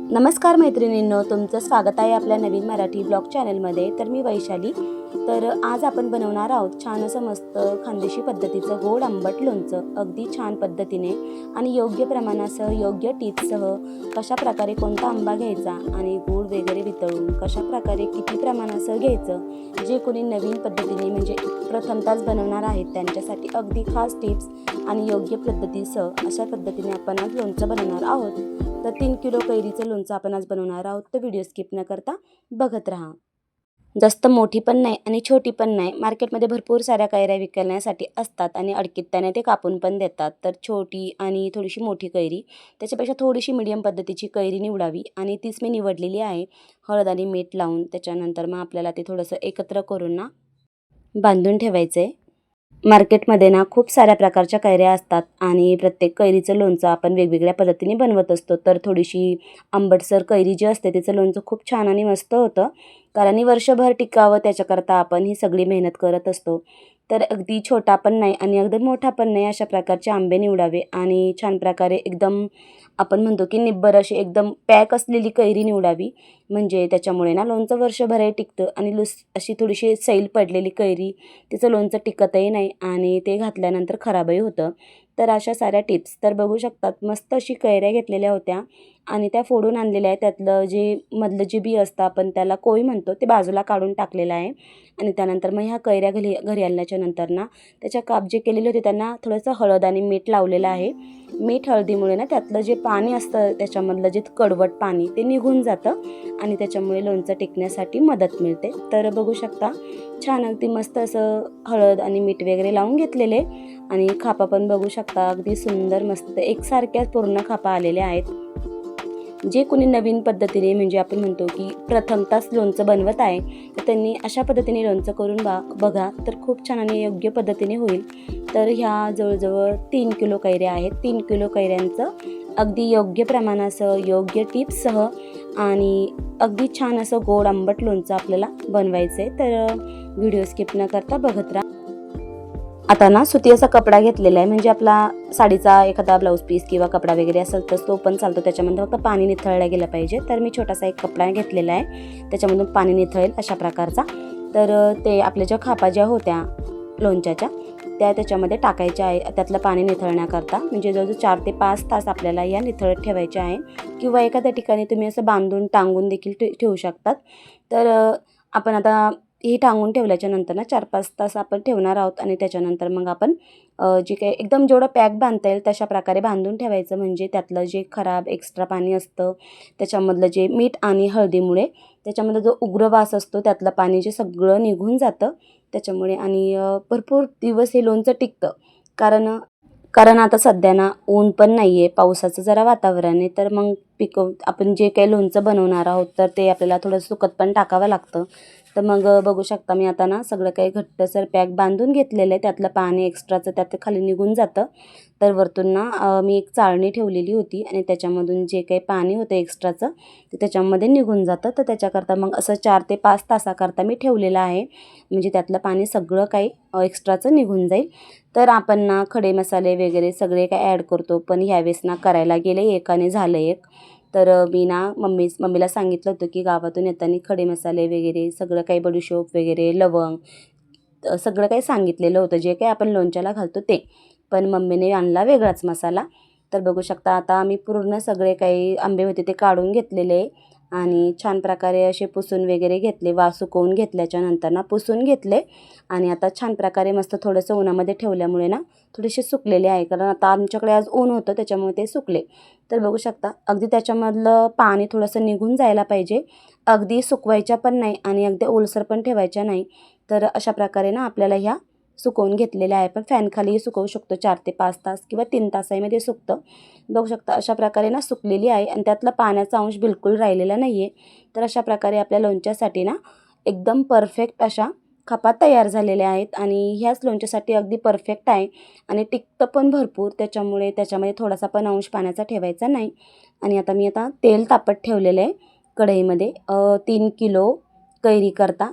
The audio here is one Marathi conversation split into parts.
नमस्कार मैत्रिणींनो, तुमचं स्वागत आहे आपल्या नवीन मराठी ब्लॉग चॅनलमध्ये। तर मी वैशाली। तर आज आपण बनवणार आहोत छान असं मस्त खानदेशी पद्धतीचं गोड आंबट लोणचं, अगदी छान पद्धतीने आणि योग्य प्रमाणासह योग्य टिप्ससह कशा प्रकारे कोणता आंबा घ्यायचा आणि गूळ वगैरे वितळून कशा प्रकारे किती प्रमाणासह घ्यायचं, जे कोणी नवीन पद्धतीने म्हणजे प्रथमताच बनवणार आहेत त्यांच्यासाठी अगदी खास टिप्स आणि योग्य पद्धतीसह अशा पद्धतीने आपण आज लोणचं बनवणार आहोत। तर 3 किलो कैरीचं लोणचं आपण आज बनवणार आहोत। तर व्हिडिओ स्किप न करता बघत राहा। जास्त मोठी पण नाही आणि छोटी पण नाही, मार्केटमध्ये भरपूर साऱ्या कैऱ्या विकण्यासाठी असतात आणि अडकीत्याने ते कापून पण देतात। तर छोटी आणि थोडीशी मोठी कैरी, त्याच्यापेक्षा थोडीशी मीडियम पद्धतीची कैरी निवडावी आणि तीच मी निवडलेली आहे। हळद आणि मीठ लावून त्याच्यानंतर मग आपल्याला ते थोडंसं एकत्र करून ना बांधून ठेवायचं आहे। मार्केटमध्ये ना खूप साऱ्या प्रकारच्या कैऱ्या असतात आणि प्रत्येक कैरीचं लोणचं आपण वेगवेगळ्या पद्धतीने बनवत असतो। तर थोडीशी आंबटसर कैरी जी असते तिचं लोणचं खूप छान आणि मस्त होतं, कारण वर्षभर टिकावं त्याच्याकरता आपण ही सगळी मेहनत करत असतो। तर अगदी छोटा पण नाही आणि अगदी मोठा पण नाही, अशा प्रकारचे आंबे निवडावे आणि छान प्रकारे एकदम आपण म्हणतो की निब्बर अशी एकदम पॅक असलेली कैरी निवडावी, म्हणजे त्याच्यामुळे ना लोणचं वर्षभरही टिकतं आणि अशी थोडीशी सैल पडलेली कैरी तिचं लोणचं टिकतही नाही आणि ते घातल्यानंतर खराबही होतं। तर अशा साऱ्या टिप्स तर बघू शकतात। मस्त अशी कैऱ्या घेतलेल्या होत्या आणि त्या फोडून आणलेल्या आहे। त्यातलं जे मधलं जे बी असतं आपण त्याला कोय म्हणतो, ते बाजूला काढून टाकलेलं आहे आणि त्यानंतर मग ह्या कैऱ्या घरी आणल्याच्या नंतर ना त्याच्या काप जे केलेले होते त्यांना थोडंसं हळद आणि मीठ लावलेलं आहे। मीठ हळदीमुळे ना त्यातलं जे पाणी असतं त्याच्यामधलं जे कडवट पाणी ते निघून जातं आणि त्याच्यामुळे लोणचं टिकण्यासाठी मदत मिळते। तर बघू शकता छान अगदी मस्त असं हळद आणि मीठ वगैरे लावून घेतलेले आणि खापा पण बघू शकता अगदी सुंदर मस्त एकसारख्याच पूर्ण खापा आलेल्या आहेत। जे कोणी नवीन पद्धतीने म्हणजे आपण म्हणतो की प्रथमताच लोणचं बनवत आहे तर त्यांनी अशा पद्धतीने लोणचं करून बघा, तर खूप छान आणि योग्य पद्धतीने होईल। तर ह्या जवळजवळ 3 किलो कैऱ्या आहेत। 3 किलो कैऱ्यांचं अगदी योग्य प्रमाणासह योग्य टिप्ससह आणि अगदी छान असं गोड आंबट लोणचं आपल्याला बनवायचं आहे। तर व्हिडिओ स्किप न करता बघत राहा। आता ना सुती असा कपडा घेतलेला आहे, म्हणजे आपला साडीचा एखादा ब्लाऊज पीस किंवा कपडा वगैरे असेल तर तो पण चालतो, त्याच्यामध्ये फक्त पाणी निथळलं गेलं पाहिजे। तर मी छोटासा एक कपडा घेतलेला आहे, त्याच्यामधून पाणी निथळेल अशा प्रकारचा। तर ते आपल्या ज्या खापा ज्या होत्या लोणच्याच्या त्या त्याच्यामध्ये टाकायच्या आहे, त्यातलं पाणी निथळण्याकरता। म्हणजे जवळजवळ 4 ते 5 तास आपल्याला या निथळत ठेवायच्या आहे किंवा एखाद्या ठिकाणी तुम्ही असं बांधून टांगून देखील ठेवू शकतात। तर आपण आता ही टांगून ठेवल्याच्या नंतर ना 4-5 तास आपण ठेवणार आहोत आणि त्याच्यानंतर मग आपण जे काही एकदम जेवढं पॅक बांधता येईल तशा प्रकारे बांधून ठेवायचं, म्हणजे त्यातलं जे खराब एक्स्ट्रा पाणी असतं त्याच्यामधलं जे मीठ आणि हळदीमुळे त्याच्यामध्ये जो उग्र वास असतो त्यातलं पाणी जे सगळं निघून जातं त्याच्यामुळे आणि भरपूर दिवस हे लोणचं टिकतं। कारण आता सध्या ना ऊन पण नाही आहे, पावसाचं जरा वातावरण आहे, तर मग आपण जे काही लोणचं बनवणार आहोत तर ते आपल्याला थोडं सुकत पण टाकावं लागतं। तर मग बघू शकता मी आता ना सगळं काही घट्टसर पॅक बांधून घेतलेलं आहे, त्यातलं पाणी एक्स्ट्राचं त्यात खाली निघून जातं। तर वरतून ना मी एक चाळणी ठेवलेली होती आणि त्याच्यामधून जे काही पाणी होतं एक्स्ट्राचं ते त्याच्यामध्ये निघून जातं। तर त्याच्याकरता मग असं 4 ते 5 तासाकरता मी ठेवलेलं आहे, म्हणजे त्यातलं पाणी सगळं काही एक्स्ट्राचं निघून जाईल। तर आपण ना खडे मसाले वगैरे सगळे काही ॲड करतो, पण ह्यावेळेस ना करायला गेले एकाने झालं एक। तर मी ना मम्मीला सांगितलं होतं की गावातून येताना खडे मसाले वगैरे सगळं काही बडीशोप वगैरे लवंग सगळं काही सांगितलेलं होतं, जे काही आपण लोणच्याला घालतो ते, पण मम्मीने आणला वेगळाच मसाला। तर बघू शकता आता आम्ही पूर्ण सगळे काही आंबे होते ते काढून घेतलेले आणि छान प्रकारे असे पुसून वगैरे घेतले, सुकवून घेतल्याच्या नंतर ना पुसून घेतले आणि आता छान प्रकारे मस्त थोडंसं उन्हामध्ये ठेवल्यामुळे ना थोडेसे सुकलेले आहे, कारण आता आमच्याकडे आज ऊन होतं त्याच्यामुळे ते सुकले। तर बघू शकता अगदी त्याच्यामधलं पाणी थोडंसं निघून जायला पाहिजे, अगदी सुकवायच्या पण नाही आणि अगदी ओलसर पण ठेवायच्या नाही। तर अशा प्रकारे ना आपल्याला ह्या सुकवून घेतलेल्या आहे, पण फॅनखालीही सुकवू शकतो 4 ते 5 तास किंवा 3 तासामध्ये सुकतं। बघू शकता अशा प्रकारे ना सुकलेली आहे आणि त्यातला पाण्याचा अंश बिलकुल राहिलेला नाही आहे। तर अशा प्रकारे आपल्या लोणच्यासाठी ना एकदम परफेक्ट अशा खापा तयार झालेल्या आहेत आणि ह्याच लोणच्यासाठी अगदी परफेक्ट आहे आणि टिकतं पण भरपूर, त्याच्यामुळे त्याच्यामध्ये थोडासा पण अंश पाण्याचा ठेवायचा नाही। आणि आता मी तेल तापत ठेवलेलं आहे कढईमध्ये। 3 किलो कैरी करता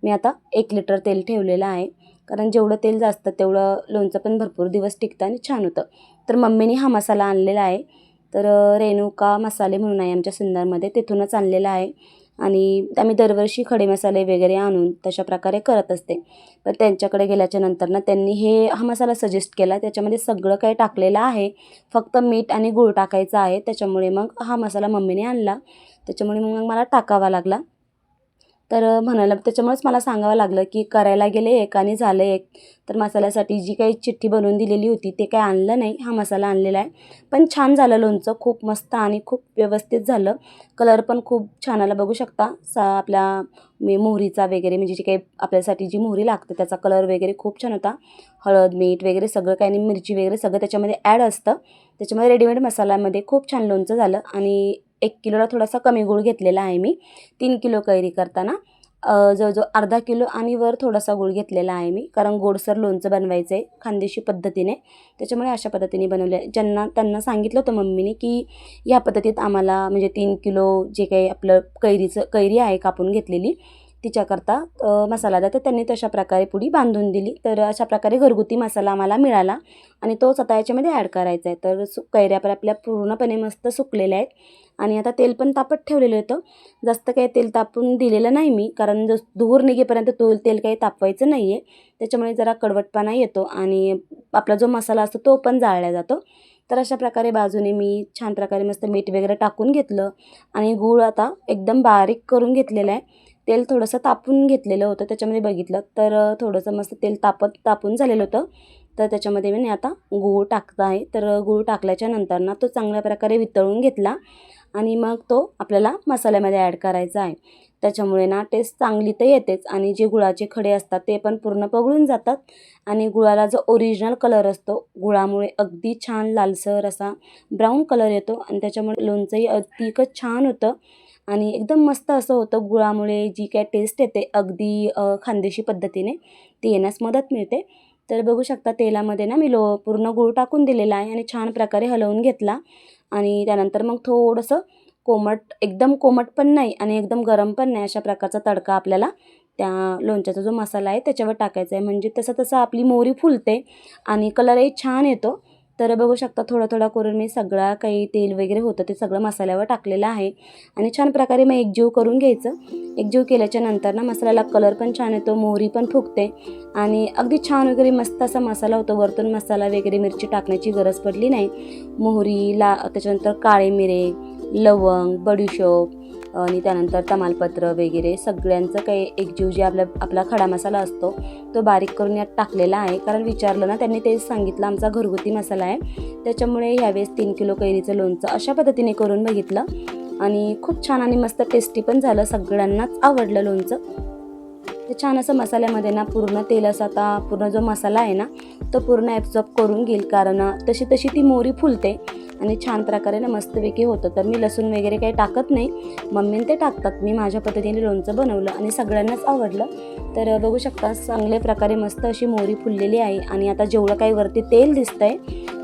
मी आता 1 लिटर तेल ठेवलेलं आहे, कारण जेवढं तेल जास्त तेवढं लोणचं पण भरपूर दिवस टिकतं आणि छान होतं। तर मम्मीने हा मसाला आणलेला आहे, तर रेणुका मसाले म्हणून आहे आमच्या सिन्नरमध्ये, तिथूनच आणलेला आहे. आणि आम्ही दरवर्षी खडे मसाले वगैरे आणून तशा प्रकारे करत असते. तर त्यांच्याकडे गेल्याच्या नंतर ना त्यांनी हा मसाला सजेस्ट केला. त्याच्यामध्ये सगळं काही टाकलेलं आहे, फक्त मीठ आणि गूळ टाकायचं आहे. त्याच्यामुळे मग हा मसाला मम्मीने आणला, त्याच्यामुळे मग मला टाकावा लागला. तर म्हणायला त्याच्यामुळेच मला सांगावं लागलं की करायला गेले एक आणि झालं एक. तर मसाल्यासाठी जी काही चिठ्ठी बनवून दिलेली होती ते काही आणलं नाही, हा मसाला आणलेला आहे. पण छान झालं लोणचं, खूप मस्त आणि खूप व्यवस्थित झालं. कलर पण खूप छान आला, बघू शकता. आपल्या मोहरीचा वगैरे म्हणजे जी काही आपल्यासाठी जी मोहरी लागते त्याचा कलर वगैरे खूप छान होता. हळद मीठ वगैरे सगळं काही आणि मिरची वगैरे सगळं त्याच्यामध्ये ॲड असतं. त्याच्यामध्ये रेडीमेड मसाल्यामध्ये खूप छान लोणचं झालं. आणि 1 किलोला थोडासा कमी गूळ घेतलेला आहे मी. 3 किलो कैरी करताना जवळजवळ अर्धा किलो आणि वर थोडासा गूळ घेतलेला आहे मी, कारण गोडसर लोणचं बनवायचं आहे खानदेशी पद्धतीने. त्याच्यामुळे अशा पद्धतीने बनवले. त्यांना सांगितलं होतं मम्मीने की या पद्धतीत आम्हाला म्हणजे 3 किलो जे काही आपलं कैरी आहे कापून घेतलेली तिच्याकरता मसाला द्या. तर त्यांनी तशा प्रकारे पुडी बांधून दिली. तर अशा प्रकारे घरगुती मसाला आम्हाला मिळाला आणि तोच आता याच्यामध्ये ॲड करायचा आहे. तर कैऱ्या पण आपल्या पूर्णपणे मस्त सुकलेल्या आहेत आणि आता तेल पण तापत ठेवलेलं होतं. जास्त काही तेल तापून दिलेलं नाही मी, कारण धूर निघेपर्यंत तेल काही तापवायचं नाही आहे. त्याच्यामुळे जरा कडवटपणा येतो आणि आपला जो मसाला असतो तो पण जाळला जातो. तर अशा प्रकारे बाजूने मी छान प्रकारे मस्त मीठ वगैरे टाकून घेतलं आणि गूळ आता एकदम बारीक करून घेतलेला आहे. तेल थोडंसं तापून घेतलेलं होतं, त्याच्यामध्ये बघितलं तर थोडंसं मस्त तेल तापून झालेलं होतं. तर त्याच्यामध्ये मी आता गूळ टाकत आहे. तर गूळ टाकल्याच्या नंतर ना तो चांगल्या प्रकारे वितळून घेतला आणि मग तो आपल्याला मसाल्यामध्ये ॲड करायचा आहे. त्याच्यामुळे ना टेस्ट चांगली तर येतेच आणि जे गुळाचे खडे असतात ते पण पूर्ण पगळून जातात आणि गुळाला जो ओरिजिनल कलर असतो, गुळामुळे अगदी छान लालसर असा ब्राऊन कलर येतो आणि त्याच्यामुळे लोणचंही अगदीच छान होतं आणि एकदम मस्त असं होतं. गुळामुळे जी काय टेस्ट येते अगदी खानदेशी पद्धतीने ती येण्यास मदत मिळते. तर बघू शकता तेलामध्ये ना मी पूर्ण गूळ टाकून दिलेला आहे आणि छान प्रकारे हलवून घेतला आणि त्यानंतर मग थोडंसं एकदम कोमट पण नाही आणि एकदम गरम पण नाही, अशा प्रकारचा तडका आपल्याला त्या लोणच्याचा जो मसाला आहे त्याच्यावर टाकायचा आहे. म्हणजे तसं आपली मोहरी फुलते आणि कलरही छान येतो. तर बघू शकता थोडा करून मी सगळा काही तेल वगैरे होतं ते सगळं मसाल्यावर टाकलेलं आहे आणि छान प्रकारे मग एकजीव करून घ्यायचं. एकजीव केल्याच्या नंतर ना मसाल्याला कलर पण छान येतो, मोहरी पण फुगते आणि अगदी छान वगैरे मस्त असा मसाला होतो. वरतून मसाला वगैरे मिरची टाकण्याची गरज पडली नाही. मोहरीला त्याच्यानंतर काळे मिरे, लवंग, बडीशोप आणि त्यानंतर तमालपत्र वगैरे सगळ्यांचं काही एकजीव जे आपला खडा मसाला असतो तो बारीक करून यात टाकलेला आहे. कारण विचारलं ना त्यांनी तेच सांगितलं आमचा घरगुती मसाला आहे. त्याच्यामुळे ह्यावेळेस 3 किलो कैरीचं लोणचं अशा पद्धतीने करून बघितलं आणि खूप छान आणि मस्त टेस्टी पण झालं. सगळ्यांनाच आवडलं लोणचं. ते छान असं मसाल्यामध्ये ना पूर्ण तेल असं आता पूर्ण जो मसाला आहे ना तो पूर्ण ॲब्झॉर्ब करून घेईल, कारण तशी ती मोहरी फुलते आणि छान प्रकारे ना मस्तपैकी होतं. तर मी लसूण वगैरे काही टाकत नाही, मम्मीने ते टाकतात. मी माझ्या पद्धतीने लोणचं बनवलं आणि सगळ्यांनाच आवडलं. तर बघू शकता चांगल्या प्रकारे मस्त अशी मोहरी फुललेली आहे आणि आता जेवढं काही वरती तेल दिसतंय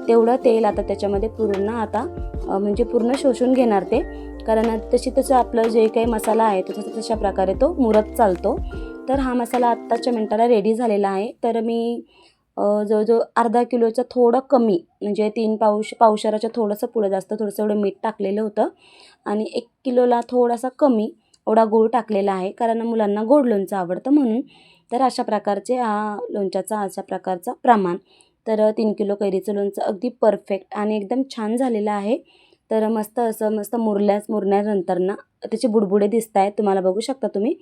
तेवढं तेल आता त्याच्यामध्ये पूर्ण आता म्हणजे पूर्ण शोषून घेणार ते, कारण तसं आपलं जे काही मसाला आहे तशा प्रकारे तो मुरत चालतो. तर हा मसाला आत्ताच्या मिनटाला रेडी झालेला आहे. तर मी जवळजवळ अर्धा किलोचं थोडं कमी म्हणजे 3 पावशेराच्या थोडंसं पुढं जास्त थोडंसं एवढं मीठ टाकलेलं होतं आणि 1 किलोला थोडासा कमी एवढा गूळ टाकलेला आहे, कारण मुलांना गोड लोणचं आवडतं म्हणून. तर अशा प्रकारचे अशा प्रकारचा प्रमाण. तर 3 किलो कैरीचं लोणचं अगदी परफेक्ट आणि एकदम छान झालेलं आहे. तर मस्त मुरल्यानंतर ना त्याचे बुडबुडे दिसत आहेत, तुम्हाला बघू शकता तुम्ही.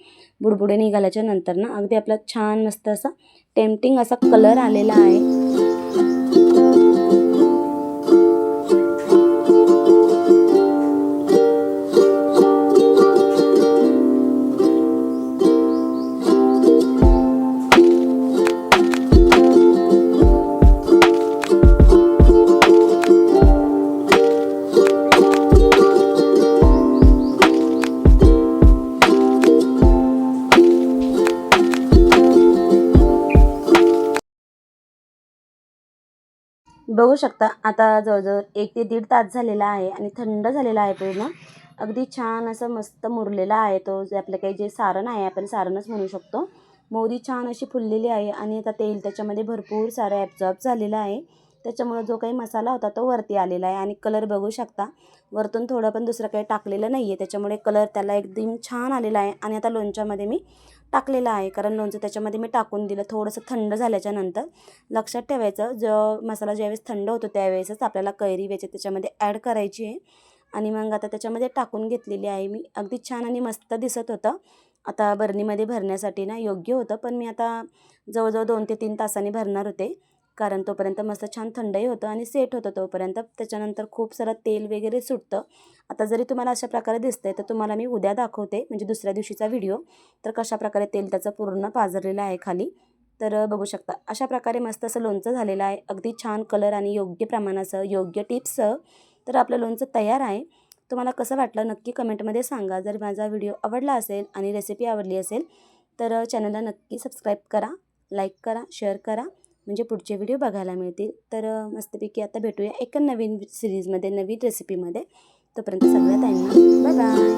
बुडबुडे निघाल्याच्या नंतर ना अगदी आपला छान मस्त असा टेम्पटिंग असा कलर आलेला आहे. बघू शकता आता जवळजवळ 1 ते 1.5 तास झालेला आहे आणि थंड झालेला आहे पूर्ण. अगदी छान असं मस्त मुरलेला आहे तो. जे आपलं काही जे सारण आहे आपण सारणच म्हणू शकतो. मोहरी छान अशी फुललेली आहे आणि आता तेल त्याच्यामध्ये भरपूर सारं ॲब्झॉर्ब झालेलं आहे. त्याच्यामुळे जो काही मसाला होता तो वरती आलेला आहे. आणि कलर बघू शकता, वरतून थोडं पण दुसरं काही टाकलेलं नाही आहे, त्याच्यामुळे कलर त्याला एकदम छान आलेला आहे. आणि आता लोणच्यामध्ये मी टाकलेलं आहे, कारण लोणचं त्याच्यामध्ये मी टाकून दिलं थोडंसं थंड झाल्याच्या नंतर. लक्षात ठेवायचं, जो मसाला ज्यावेळेस थंड होतो त्यावेळेसच आपल्याला कैरी वेचे त्याच्यामध्ये ॲड करायची आहे. आणि मग आता त्याच्यामध्ये टाकून घेतलेली आहे मी. अगदी छान आणि मस्त दिसत होतं. आता बरणीमध्ये भरण्यासाठी ना योग्य होतं, पण मी आता जवळजवळ 2 ते 3 तासांनी भरणार होते, कारण तोपर्यंत मस्त छान थंडही होतं आणि सेट होतं तोपर्यंत. त्याच्यानंतर खूप सारं तेल वगैरे सुटतं. आता जरी तुम्हाला अशा प्रकारे दिसतंय, तर तुम्हाला मी उद्या दाखवते, म्हणजे दुसऱ्या दिवशीचा व्हिडिओ, तर कशाप्रकारे तेल त्याचं पूर्ण पाझरलेलं आहे खाली. तर बघू शकता अशा प्रकारे मस्त असं लोणचं झालेलं आहे, अगदी छान कलर आणि योग्य प्रमाणासह, योग्य टिप्ससह. तर आपलं लोणचं तयार आहे. तुम्हाला कसं वाटलं नक्की कमेंटमध्ये सांगा. जर माझा व्हिडिओ आवडला असेल आणि रेसिपी आवडली असेल, तर चॅनलला नक्की सबस्क्राईब करा, लाईक करा, शेअर करा, म्हणजे पुढचे व्हिडिओ बघायला मिळतील. तर मस्तपैकी आता भेटूया एका नवीन सिरीजमध्ये, नवीन रेसिपीमध्ये. तोपर्यंत सगळ्या ताईंना बाय बाय.